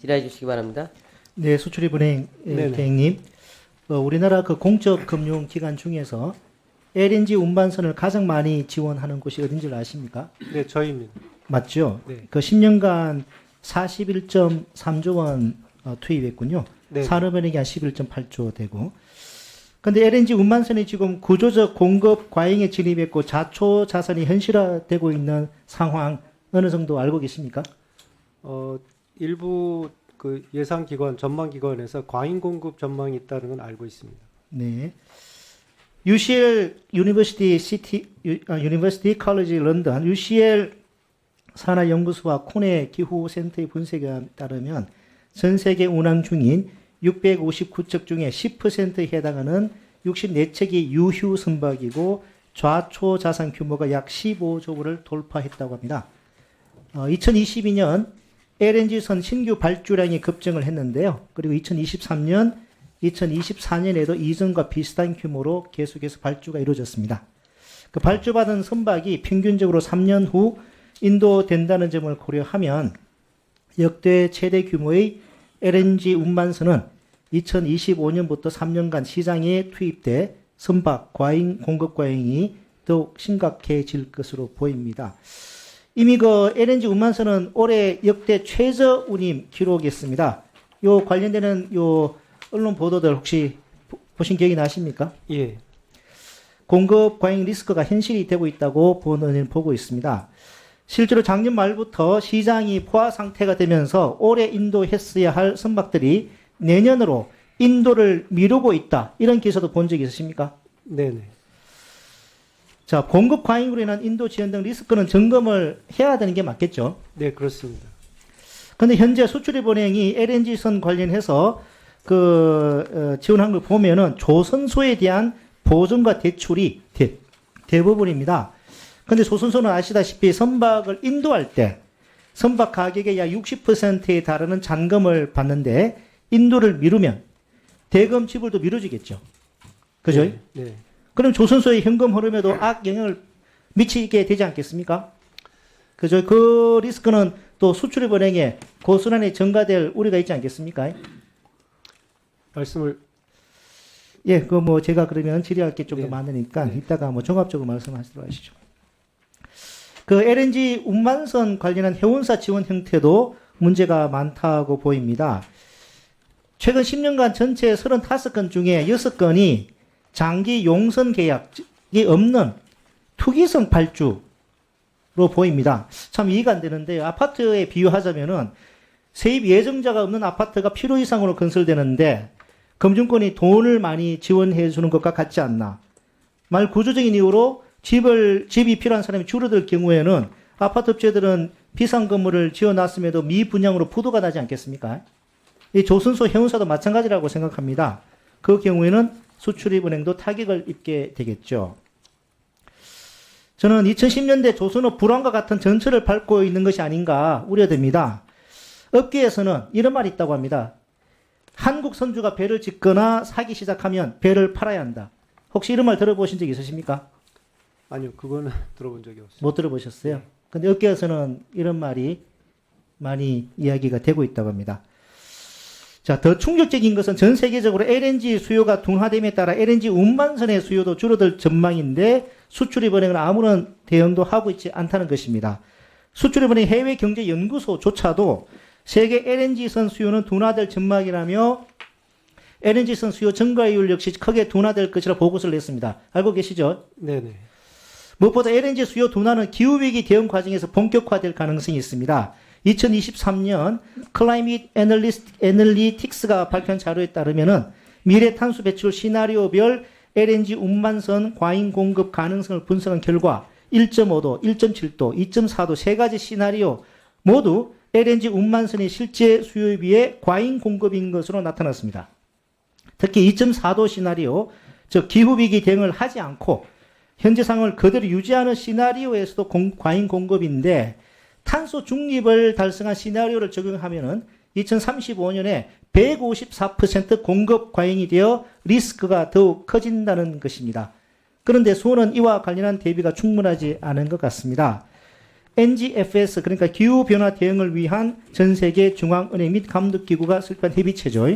질의해 주시기 바랍니다. 네, 수출입은행 대행님, 우리나라 그 공적 금융기관 중에서 LNG 운반선을 가장 많이 지원하는 곳이 어딘지 아십니까? 네, 저희입니다. 맞죠? 네. 그 10년간 41.3조 원 투입했군요. 네. 산업은행이 한 11.8조 되고. 근데 LNG 운반선이 지금 구조적 공급 과잉에 진입했고 자초 자산이 현실화되고 있는 상황 어느 정도 알고 계십니까? 일부 그 예상기관, 전망기관에서 과잉 공급 전망이 있다는 건 알고 있습니다. 네. UCL 유니버시티 컬리지 런던 UCL 산하연구소와 코네 기후센터의 분석에 따르면 전 세계 운항 중인 659척 중에 10%에 해당하는 64척이 유휴 선박이고 좌초 자산 규모가 약 15조 원을 돌파했다고 합니다. 2022년 LNG선 신규 발주량이 급증을 했는데요. 그리고 2023년, 2024년에도 이전과 비슷한 규모로 계속해서 발주가 이루어졌습니다. 그 발주받은 선박이 평균적으로 3년 후 인도된다는 점을 고려하면 역대 최대 규모의 LNG 운반선은 2025년부터 3년간 시장에 투입돼 선박 공급 과잉이 더욱 심각해질 것으로 보입니다. 이미 그 LNG 운반선은 올해 역대 최저 운임 기록이었습니다. 요 관련되는 요 언론 보도들 혹시 보신 기억이 나십니까? 예. 공급 과잉 리스크가 현실이 되고 있다고 보는 보고 있습니다. 실제로 작년 말부터 시장이 포화 상태가 되면서 올해 인도했어야 할 선박들이 내년으로 인도를 미루고 있다. 이런 기사도 본 적이 있으십니까? 네네. 자, 공급 과잉으로 인한 인도 지연 등 리스크는 점검을 해야 되는 게 맞겠죠? 네, 그렇습니다. 근데 현재 수출입은행이 LNG선 관련해서 지원한 걸 보면은 조선소에 대한 보증과 대출이 대부분입니다. 근데 조선소는 아시다시피 선박을 인도할 때 선박 가격의 약 60%에 달하는 잔금을 받는데 인도를 미루면 대금 지불도 미뤄지겠죠. 그죠? 네. 네. 그럼 조선소의 현금 흐름에도 악영향을 미치게 되지 않겠습니까? 그죠? 그 리스크는 또 수출입은행에 고스란히 전가될 우려가 있지 않겠습니까? 말씀을 예, 제가 그러면 질의할 게 좀 더 많으니까 이따가 종합적으로 말씀하시도록 하시죠. 그 LNG 운반선 관련한 해운사 지원 형태도 문제가 많다고 보입니다. 최근 10년간 전체 35건 중에 6건이 장기 용선 계약이 없는 투기성 발주로 보입니다. 참 이해가 안 되는데요. 아파트에 비유하자면은 세입 예정자가 없는 아파트가 필요 이상으로 건설되는데 금융권이 돈을 많이 지원해 주는 것과 같지 않나. 말 구조적인 이유로 집이 필요한 사람이 줄어들 경우에는 아파트 업체들은 비싼 건물을 지어놨음에도 미분양으로 부도가 나지 않겠습니까? 이 조선소 해운사도 마찬가지라고 생각합니다. 그 경우에는 수출입은행도 타격을 입게 되겠죠. 저는 2010년대 조선업 불황과 같은 전철을 밟고 있는 것이 아닌가 우려됩니다. 업계에서는 이런 말이 있다고 합니다. 한국 선주가 배를 짓거나 사기 시작하면 배를 팔아야 한다. 혹시 이런 말 들어보신 적 있으십니까? 아니요, 그거는 들어본 적이 없습니다. 못 들어보셨어요? 근데 업계에서는 이런 말이 많이 이야기가 되고 있다고 합니다. 자, 더 충격적인 것은 전 세계적으로 LNG 수요가 둔화됨에 따라 LNG 운반선의 수요도 줄어들 전망인데 수출입은행은 아무런 대응도 하고 있지 않다는 것입니다. 수출입은행 해외경제연구소조차도 세계 LNG선 수요는 둔화될 전망이라며 LNG선 수요 증가율 역시 크게 둔화될 것이라 보고서를 냈습니다. 알고 계시죠? 네네. 무엇보다 LNG 수요 둔화는 기후위기 대응 과정에서 본격화될 가능성이 있습니다. 2023년 클라이밋 애널리틱스가 발표한 자료에 따르면은 미래 탄소 배출 시나리오별 LNG 운반선 과잉 공급 가능성을 분석한 결과 1.5도, 1.7도, 2.4도 세 가지 시나리오 모두 LNG 운반선의 실제 수요에 비해 과잉 공급인 것으로 나타났습니다. 특히 2.4도 시나리오, 즉 기후위기 대응을 하지 않고 현재 상황을 그대로 유지하는 시나리오에서도 과잉 공급인데 탄소 중립을 달성한 시나리오를 적용하면은 2035년에 154% 공급 과잉이 되어 리스크가 더욱 커진다는 것입니다. 그런데 수원은 이와 관련한 대비가 충분하지 않은 것 같습니다. NGFS 그러니까 기후 변화 대응을 위한 전 세계 중앙은행 및 감독 기구가 설립한 협의체죠.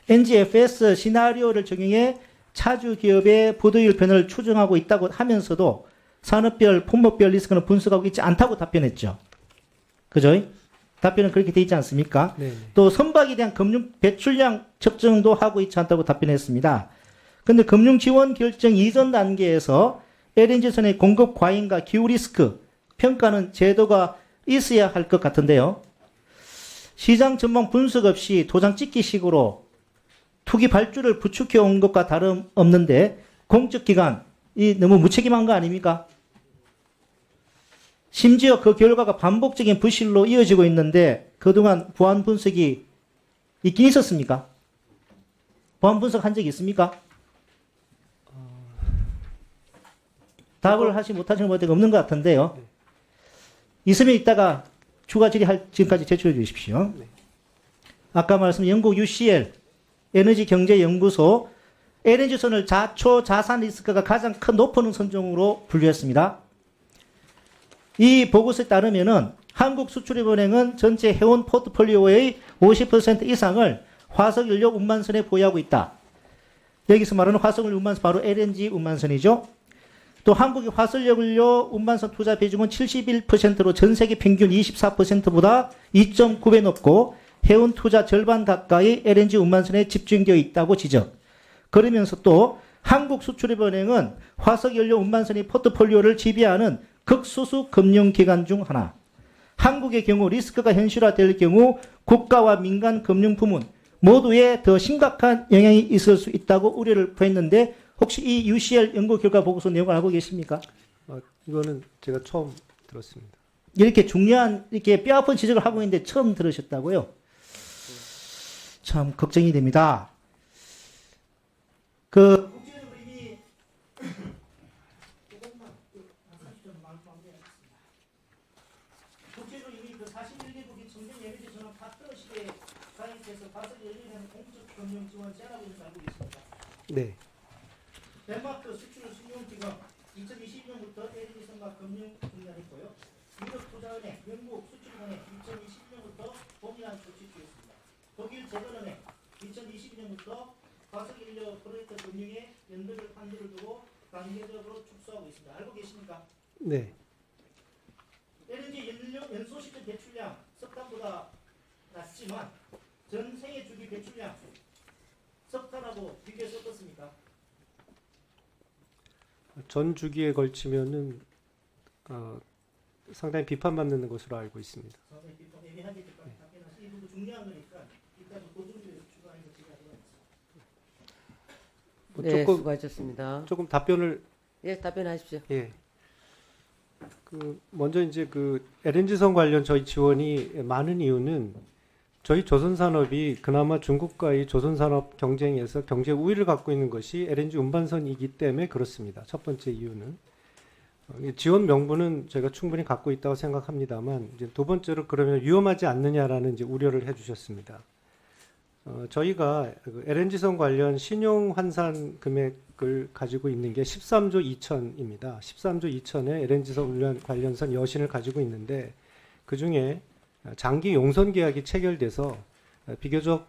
NGFS 시나리오를 적용해 차주 기업의 보도율 변화를 추정하고 있다고 하면서도 산업별, 품목별 리스크는 분석하고 있지 않다고 답변했죠. 그죠? 답변은 그렇게 돼 있지 않습니까? 네. 또 선박에 대한 금융 배출량 측정도 하고 있지 않다고 답변했습니다. 그런데 금융 지원 결정 이전 단계에서 LNG선의 공급 과잉과 기후 리스크 평가는 제도가 있어야 할 것 같은데요. 시장 전망 분석 없이 도장 찍기식으로 투기 발주를 부추겨 온 것과 다름없는데 공적 기관이 너무 무책임한 거 아닙니까? 심지어 그 결과가 반복적인 부실로 이어지고 있는데 그동안 보안 분석이 있긴 있었습니까? 보안 분석 한 적이 있습니까? 답을 하지 못하시는 분들이 없는 것 같은데요. 있으면 이따가 추가 질의 지금까지 제출해 주십시오. 아까 말씀 영국 UCL 에너지 경제 연구소 LNG선을 자초 자산 리스크가 가장 큰 높은 선종으로 분류했습니다. 이 보고서에 따르면은 한국수출입은행은 전체 해운 포트폴리오의 50% 이상을 화석연료 운반선에 보유하고 있다. 여기서 말하는 화석연료 운반선 바로 LNG 운반선이죠. 또 한국의 화석연료 운반선 투자 비중은 71%로 전 세계 평균 24%보다 2.9배 높고 해운 투자 절반 가까이 LNG 운반선에 집중되어 있다고 지적. 그러면서 또 한국수출입은행은 화석연료 운반선의 포트폴리오를 지배하는 극소수 금융기관 중 하나. 한국의 경우 리스크가 현실화될 경우 국가와 민간 금융 부문 모두에 더 심각한 영향이 있을 수 있다고 우려를 표했는데 혹시 이 UCL 연구 결과 보고서 내용을 알고 계십니까? 이거는 제가 처음 들었습니다. 이렇게 중요한 이렇게 뼈아픈 지적을 하고 있는데 처음 들으셨다고요? 참 걱정이 됩니다. 국제적으로 이미 그 41개국이 청정 에너지 전환 파트너십에 가입해서 화석연료에 대한 공적 금융 지원 제안하고 있는 걸 알고 계십니까? 네. 덴마크 수출 신용기금 2020년부터 LNG 선박 금융 분야했고요. 유럽 투자은행, 영국 수출은행 2021년부터 동일한 조치 취했습니다. 독일 재건은행 2022년부터 화석연료 프로젝트 금융에 연도를 한도를 두고 단계적으로 축소하고 있습니다. 알고 계십니까? 네. LNG 연소 시점 배출량 석탄보다 낮지만 전 생애 주기 배출량 석탄하고 비교해서 어떻습니까? 전 주기에 걸치면은 상당히 비판받는 것으로 알고 있습니다. 상당히 예민하게 답변하시 이 부분 중요한 거니까 일단 보증주에 추가하는 거 제가 들어가겠습니다. 네, 수고하셨습니다. 조금 답변을 예, 답변하십시오. 예. 먼저 이제 LNG선 관련 저희 지원이 많은 이유는 저희 조선산업이 그나마 중국과의 조선산업 경쟁에서 경제 우위를 갖고 있는 것이 LNG 운반선이기 때문에 그렇습니다. 첫 번째 이유는 지원 명분은 저희가 충분히 갖고 있다고 생각합니다만 이제 두 번째로 그러면 위험하지 않느냐라는 이제 우려를 해주셨습니다. 저희가 LNG선 관련 신용 환산 금액을 가지고 있는 게 13조 2천입니다. 13조 2천의 LNG선 관련선 여신을 가지고 있는데 그 중에 장기 용선 계약이 체결돼서 비교적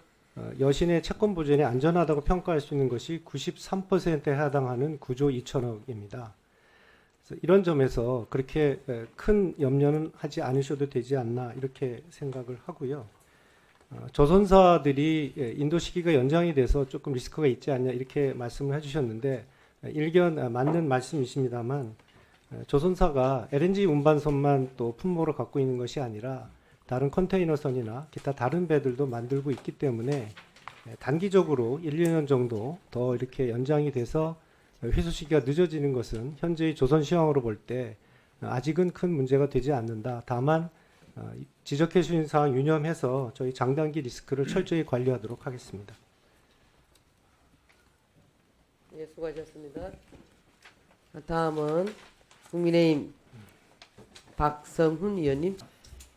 여신의 채권 보전이 안전하다고 평가할 수 있는 것이 93%에 해당하는 9조 2천억입니다. 그래서 이런 점에서 그렇게 큰 염려는 하지 않으셔도 되지 않나 이렇게 생각을 하고요. 조선사들이 인도 시기가 연장이 돼서 조금 리스크가 있지 않냐 이렇게 말씀을 해주셨는데 일견 맞는 말씀이십니다만 조선사가 LNG 운반선만 또 품목으로 갖고 있는 것이 아니라 다른 컨테이너선이나 기타 다른 배들도 만들고 있기 때문에 단기적으로 1, 2년 정도 더 이렇게 연장이 돼서 회수 시기가 늦어지는 것은 현재의 조선 시황으로 볼 때 아직은 큰 문제가 되지 않는다. 다만 지적해 주신 사항 유념해서 저희 장단기 리스크를 철저히 관리하도록 하겠습니다. 예, 수고하셨습니다. 다음은 국민의힘 박성훈 의원님.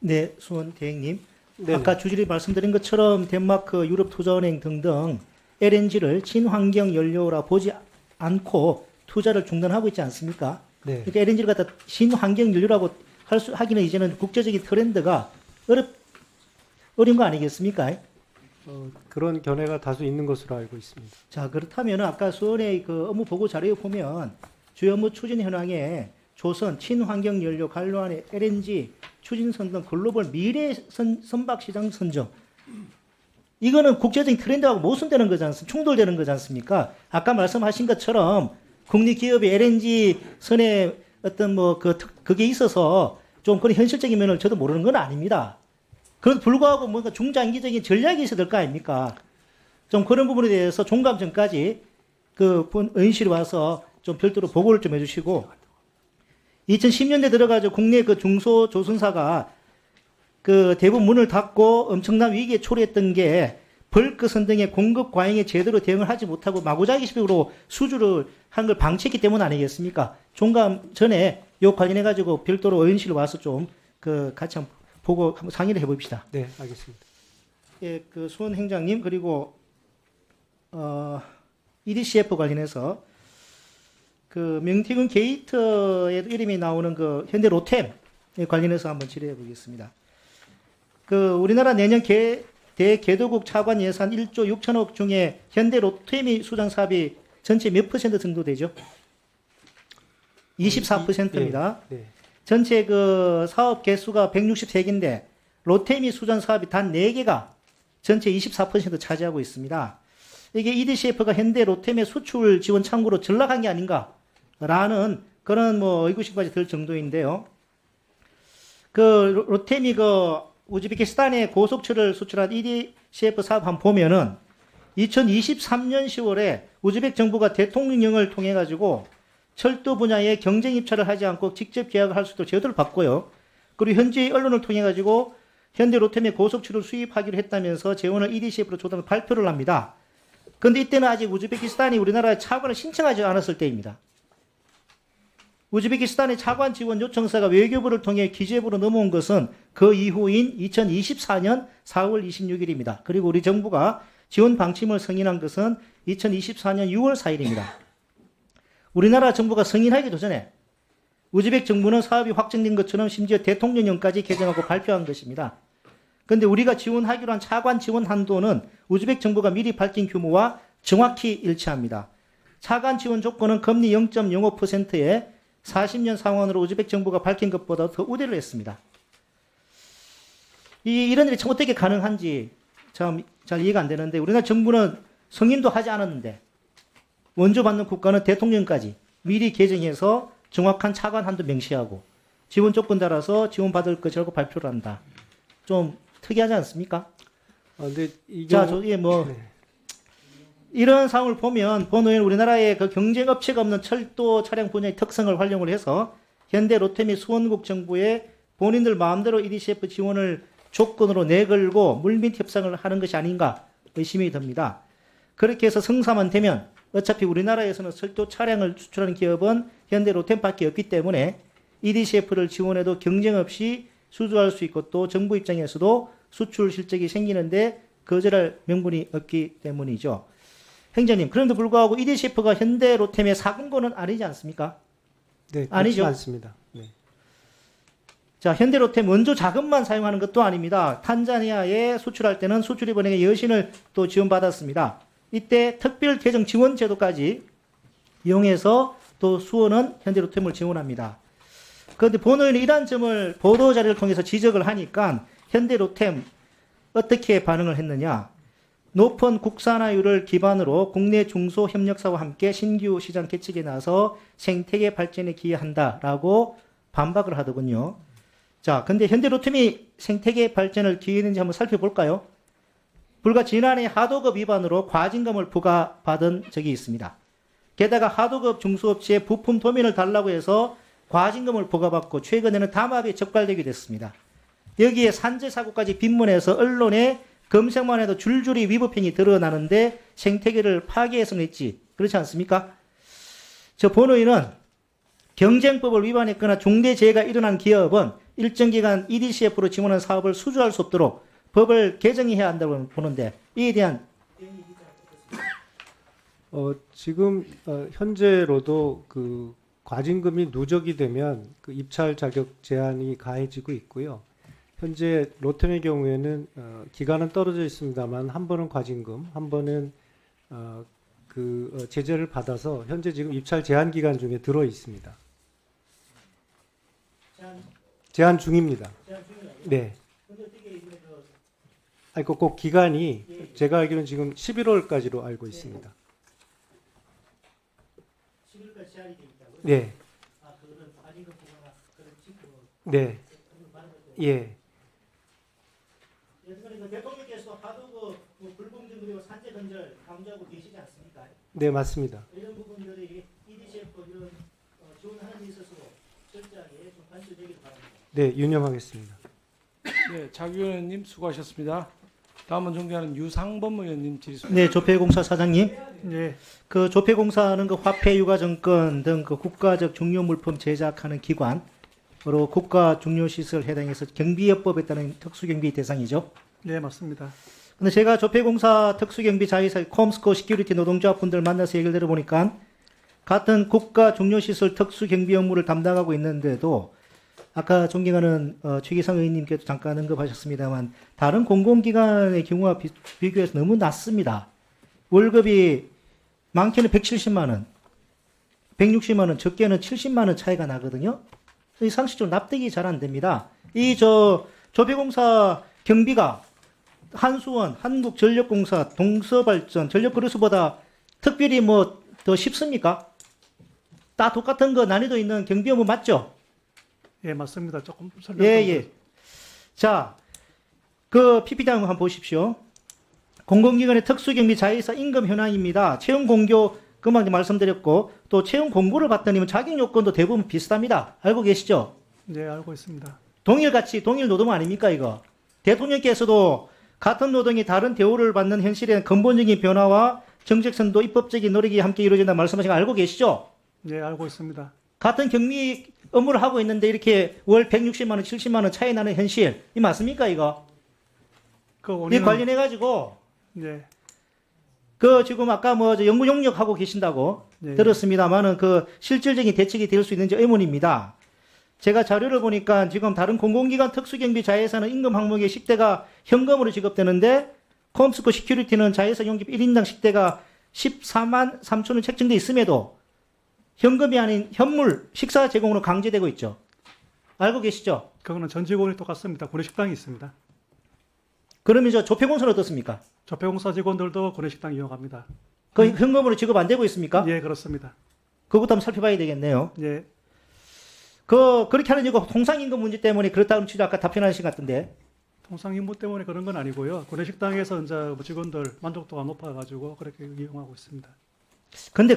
네, 수원 대행님. 네네. 아까 주질이 말씀드린 것처럼 덴마크, 유럽투자은행 등등 LNG를 친환경 연료라 보지 않고 투자를 중단하고 있지 않습니까? 네. 그러니까 LNG를 갖다 신환경 연료라고 하기는 이제는 국제적인 트렌드가 어려운 거 아니겠습니까? 그런 견해가 다수 있는 것으로 알고 있습니다. 자, 그렇다면 아까 수원의 그 업무 보고 자료에 보면 주요 업무 추진 현황에 조선, 친환경 연료, 관로안의 LNG, 추진선 등 글로벌 미래 선박 시장 선정. 이거는 국제적인 트렌드하고 모순되는 거지 않습니까? 충돌되는 거지 않습니까? 아까 말씀하신 것처럼 국립기업이 LNG 선에 어떤 그게 있어서 좀 그런 현실적인 면을 저도 모르는 건 아닙니다. 그래도 불구하고 뭔가 중장기적인 전략이 있어야 될 거 아닙니까? 좀 그런 부분에 대해서 종감 전까지 그 의원실에 와서 좀 별도로 보고를 좀 해주시고 2010년대 들어가지고 국내 그 중소조선사가 그 대부분 문을 닫고 엄청난 위기에 초래했던 게 벌크선 등의 공급 과잉에 제대로 대응을 하지 못하고 마구자기식으로 수주를 한 걸 방치했기 때문 아니겠습니까? 종감 전에 요 관련해가지고 별도로 의원실에 와서 좀 그 같이 한번 보고 한번 상의를 해봅시다. 네, 알겠습니다. 예, 그 수원 행장님 그리고 EDCF 관련해서 그 명태균 게이트에 이름이 나오는 그 현대 로템 관련해서 한번 질의해 보겠습니다. 그 우리나라 내년 대개도국 차관 예산 1조 6천억 중에 현대 로템이 수장 사업이 전체 몇 퍼센트 정도 되죠? 24%입니다. 네. 전체 그 사업 개수가 163개인데 로템이 수장 사업이 단 4개가 전체 24% 차지하고 있습니다. 이게 EDCF가 현대 로템의 수출 지원 창구로 전락한 게 아닌가라는 그런 의구심까지 들 정도인데요. 그 로템이 그 우즈베키스탄에 고속철을 수출한 EDCF 사업 한번 보면은 2023년 10월에 우즈벡 정부가 대통령령을 통해 가지고 철도 분야에 경쟁 입찰을 하지 않고 직접 계약을 할 수 있도록 제도를 바꿔요. 그리고 현지 언론을 통해 가지고 현대 로템의 고속철을 수입하기로 했다면서 재원을 EDCF로 조달을 발표를 합니다. 그런데 이때는 아직 우즈베키스탄이 우리나라에 차관을 신청하지 않았을 때입니다. 우즈베키스탄의 차관 지원 요청서가 외교부를 통해 기재부로 넘어온 것은 그 이후인 2024년 4월 26일입니다. 그리고 우리 정부가 지원 방침을 승인한 것은 2024년 6월 4일입니다. 우리나라 정부가 승인하기도 전에 우즈벡 정부는 사업이 확정된 것처럼 심지어 대통령령까지 개정하고 발표한 것입니다. 그런데 우리가 지원하기로 한 차관 지원 한도는 우즈벡 정부가 미리 밝힌 규모와 정확히 일치합니다. 차관 지원 조건은 금리 0.05%에 40년 상환으로 우즈벡 정부가 밝힌 것보다 더 우대를 했습니다. 이런 일이 참 어떻게 가능한지 참 잘 이해가 안 되는데 우리나라 정부는 승인도 하지 않았는데 원조 받는 국가는 대통령까지 미리 개정해서 정확한 차관 한도 명시하고 지원 조건 따라서 지원받을 것이라고 발표를 한다. 좀 특이하지 않습니까? 근데 이게 자, 저기 이런 상황을 보면 본의원 우리나라의 그 경쟁 업체가 없는 철도 차량 분야의 특성을 활용을 해서 현대 로템이 수원국 정부에 본인들 마음대로 EDCF 지원을 조건으로 내걸고 물밑 협상을 하는 것이 아닌가 의심이 듭니다. 그렇게 해서 성사만 되면 어차피 우리나라에서는 철도 차량을 수출하는 기업은 현대 로템밖에 없기 때문에 EDCF를 지원해도 경쟁 없이 수주할 수 있고 또 정부 입장에서도 수출 실적이 생기는데 거절할 명분이 없기 때문이죠. 행정님, 그런데 불구하고 EDCF가 현대 로템의 사금고는 아니지 않습니까? 네, 아니죠. 그렇지 않습니다. 네. 자, 현대 로템 원조 자금만 사용하는 것도 아닙니다. 탄자니아에 수출할 때는 수출입은행의 여신을 또 지원받았습니다. 이때 특별 개정 지원 제도까지 이용해서 또 수원은 현대 로템을 지원합니다. 그런데 본의원이 이러한 점을 보도자료를 통해서 지적을 하니까 현대 로템 어떻게 반응을 했느냐. 높은 국산화율을 기반으로 국내 중소협력사와 함께 신규 시장 개척에 나서 생태계 발전에 기여한다라고 반박을 하더군요. 자, 근데 현대 로템이 생태계 발전을 기여했는지 한번 살펴볼까요? 불과 지난해 하도급 위반으로 과징금을 부과받은 적이 있습니다. 게다가 하도급 중소업체에 부품 도면을 달라고 해서 과징금을 부과받고 최근에는 담합에 적발되게 됐습니다. 여기에 산재 사고까지 빈문해서 언론에 검색만 해도 줄줄이 위법행위 드러나는데 생태계를 파괴해서 냈지. 그렇지 않습니까? 저 본의는 경쟁법을 위반했거나 중대재해가 일어난 기업은 일정 기간 EDCF로 지원한 사업을 수주할 수 없도록 법을 개정해야 한다고 보는데 이에 대한 지금 현재로도 그 과징금이 누적이 되면 그 입찰 자격 제한이 가해지고 있고요. 현재 로템의 경우에는 기간은 떨어져 있습니다만 한 번은 과징금, 한 번은 제재를 받아서 현재 지금 입찰 제한 기간 중에 들어 있습니다. 제한 중입니다. 네. 아니 꼭 기간이 제가 알기로는 지금 11월까지로 알고 있습니다. 11월까지 제한이 돼 있다고요? 네. 아, 그거는 과징금 부과나 그런 식으로 네. 예. 그러니까 대통령께서 하도 그 불공정 그리고 산재 건절 강조하고 계시지 않습니까? 네, 맞습니다. 이런 부분들이 EDCF 이런 지원하는 데 있어서 철저하게 좀 관철되기를 바랍니다. 네, 유념하겠습니다. 네, 장 의원님 수고하셨습니다. 다음은 존경하는 유상범 의원님 질의입니다. 네, 조폐공사 사장님. 네. 그 조폐공사는 그 화폐 유가 정권 등 그 국가적 중요 물품 제작하는 기관으로 국가 중요 시설 해당해서 경비업법에 따른 특수경비 대상이죠. 네, 맞습니다. 근데 제가 조폐공사 특수경비 자회사 컴스코 시큐리티 노동조합분들 만나서 얘기를 들어보니까 같은 국가 중요시설 특수경비 업무를 담당하고 있는데도 아까 존경하는 최기상 의원님께도 잠깐 언급하셨습니다만 다른 공공기관의 경우와 비교해서 너무 낮습니다. 월급이 많게는 170만 원, 160만 원, 적게는 70만 원 차이가 나거든요. 이 상식적으로 납득이 잘 안 됩니다. 이 조폐공사 경비가 한수원, 한국전력공사, 동서발전, 전력그룹보다 특별히 뭐 더 쉽습니까? 다 똑같은 거 난이도 있는 경비 업무 맞죠? 예, 맞습니다. 조금 설명 예, 좀 예. 자, 그 PPT 한번 보십시오. 공공기관의 특수경비 자회사 임금 현황입니다. 채용 공고 금방 말씀드렸고 또 채용 공고를 봤더니 자격 요건도 대부분 비슷합니다. 알고 계시죠? 네, 알고 있습니다. 동일같이 동일 노동 아닙니까 이거? 대통령께서도 같은 노동이 다른 대우를 받는 현실의 근본적인 변화와 정책선도 입법적인 노력이 함께 이루어진다 말씀하신 거 알고 계시죠? 네, 알고 있습니다. 같은 경비 업무를 하고 있는데 이렇게 월 160만 원, 70만 원 차이 나는 현실 이 맞습니까 이거? 그 이 원인은 관련해 가지고 네, 그 지금 아까 뭐 연구 용역 하고 계신다고 네. 들었습니다만은 그 실질적인 대책이 될 수 있는지 의문입니다. 제가 자료를 보니까 지금 다른 공공기관 특수경비 자회사는 임금 항목의 식대가 현금으로 지급되는데 컴스코 시큐리티는 자회사 용급 1인당 식대가 14만 3천 원 책정돼 있음에도 현금이 아닌 현물 식사 제공으로 강제되고 있죠. 알고 계시죠? 그거는 전 직원이 똑같습니다. 구내식당이 있습니다. 그러면 저 조폐공사는 어떻습니까? 조폐공사 직원들도 구내식당 이용합니다. 그 현금으로 지급 안 되고 있습니까? 예, 그렇습니다. 그것도 한번 살펴봐야 되겠네요. 예, 그렇게 하는 이유가 통상임금 문제 때문에 그렇다는 취지 아까 답변하신 것 같은데. 통상 임무 때문에 그런 건 아니고요. 구내식당에서 이제 뭐 직원들 만족도가 높아가지고 그렇게 이용하고 있습니다. 근데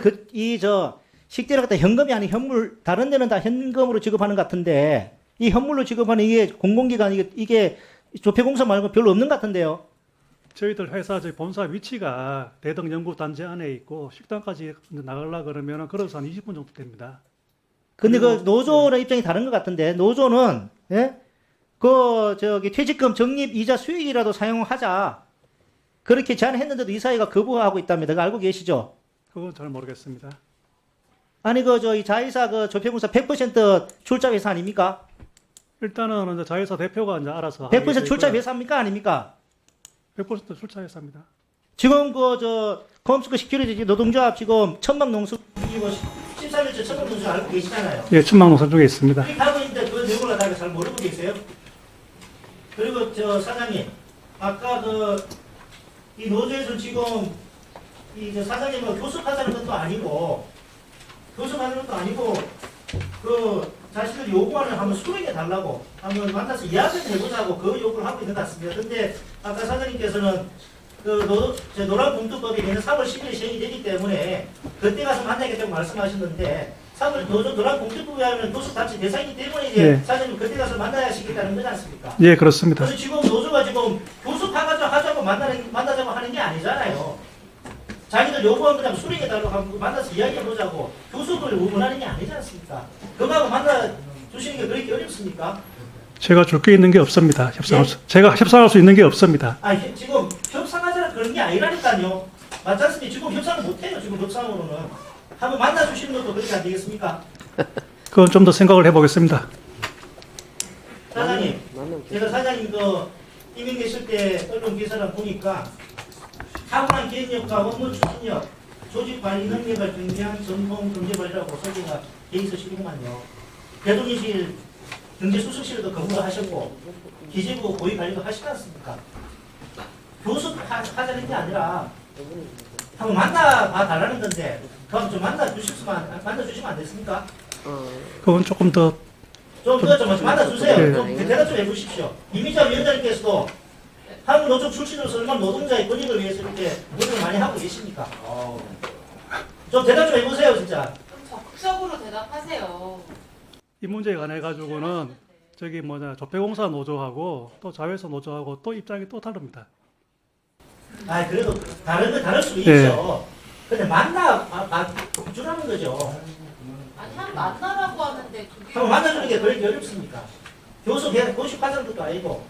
식대를 갖다 현금이 아닌 현물, 다른 데는 다 현금으로 지급하는 것 같은데, 이 현물로 지급하는 이게 공공기관, 이게 조폐공사 말고 별로 없는 것 같은데요. 저희들 회사 저희 본사 위치가 대덕 연구 단지 안에 있고 식당까지 나가려 그러면은 걸어서 한 20분 정도 됩니다. 근데 그 그리고, 노조는 입장이 다른 것 같은데, 노조는, 예? 퇴직금 적립 이자 수익이라도 사용하자. 그렇게 제안했는데도 이사회가 거부하고 있답니다. 그거 알고 계시죠? 그건 잘 모르겠습니다. 아니, 이 자회사 조폐공사 100% 출자 회사 아닙니까? 일단은 이제 자회사 대표가 이제 알아서 100% 출자 회사입니까? 아닙니까? 100% 출자 회사입니다. 지금 컴스코 시큐리티 노동조합 지금 천막농수 13일째 천막농수 알고 계시잖아요. 예, 천막농사 쪽에 있습니다. 이렇게 하고 있는데 그 내용을 다잘 모르고 계세요? 그리고 사장님, 아까 이 노조에서 지금 사장님은 교섭하자는 것도 아니고 자신들 요구안을 한번 수행해 달라고 한번 만나서 이야기를 해보자고 그 요구를 하고 있는 것 같습니다. 근데 아까 사장님께서는 노란 봉투법이 내년 3월 10일에 시행이 되기 때문에 그때 가서 만나겠다고 말씀하셨는데 3월 노란 봉투법에 하면 교섭 단체 대상이기 때문에 이제 네. 사장님 그때 가서 만나야시겠다는 거지 않습니까? 예, 그렇습니다. 그래서 지금 노조가 지금 교섭하자고 만나자고 하는 게 아니잖아요. 자기들 요구한 그냥 수령해달라고 하고 만나서 이야기해보자고 교섭을 원하는 게 아니지 않습니까? 그거하고 만나 주시는 게 그렇게 어렵습니까? 제가 줄 게 있는 게 없습니다. 예? 제가 협상할 수 있는 게 없습니다. 지금 협상하자는 그런 게 아니라니까요. 맞지 않습니까? 지금 협상을 못해요. 지금 협상으로는. 한번 만나주시는 것도 그렇게 안 되겠습니까? 그건 좀 더 생각을 해보겠습니다. 사장님, 만나면 제가 사장님 그 임명 계실 때 언론 기사를 보니까 탁월한 기획력과 업무 추진력, 조직 관리 능력을 경비한 전통 경제관리라고 소개가 돼 있으시구만요. 대통령실 경제수석실에도 근무를 하셨고 기재부 고위 관리도 하시지 않습니까? 교수 하자는 게 아니라 한번 만나봐 달라는 건데 그럼 좀 만나주시면 안 됐습니까? 그건 조금 더 좀 만나주세요. 네. 좀 대답 좀 해보십시오. 이미자 위원장님께서도 한국노총 출신으로서 얼마나 노동자의 권익을 위해서 이렇게 노력을 많이 하고 계십니까? 좀 대답 좀 해보세요, 진짜. 적극적으로 대답하세요. 이 문제에 관해 가지고는 저기 조폐공사 노조하고 또 자회사 노조하고 또 입장이 또 다릅니다. 아, 그래도 다를 수도 네. 있죠. 근데 주라는 거죠. 아니 한 만나라고 하는데 그게 한번 만나주는 게 그렇게 어렵습니까? 교수 과정도 아니고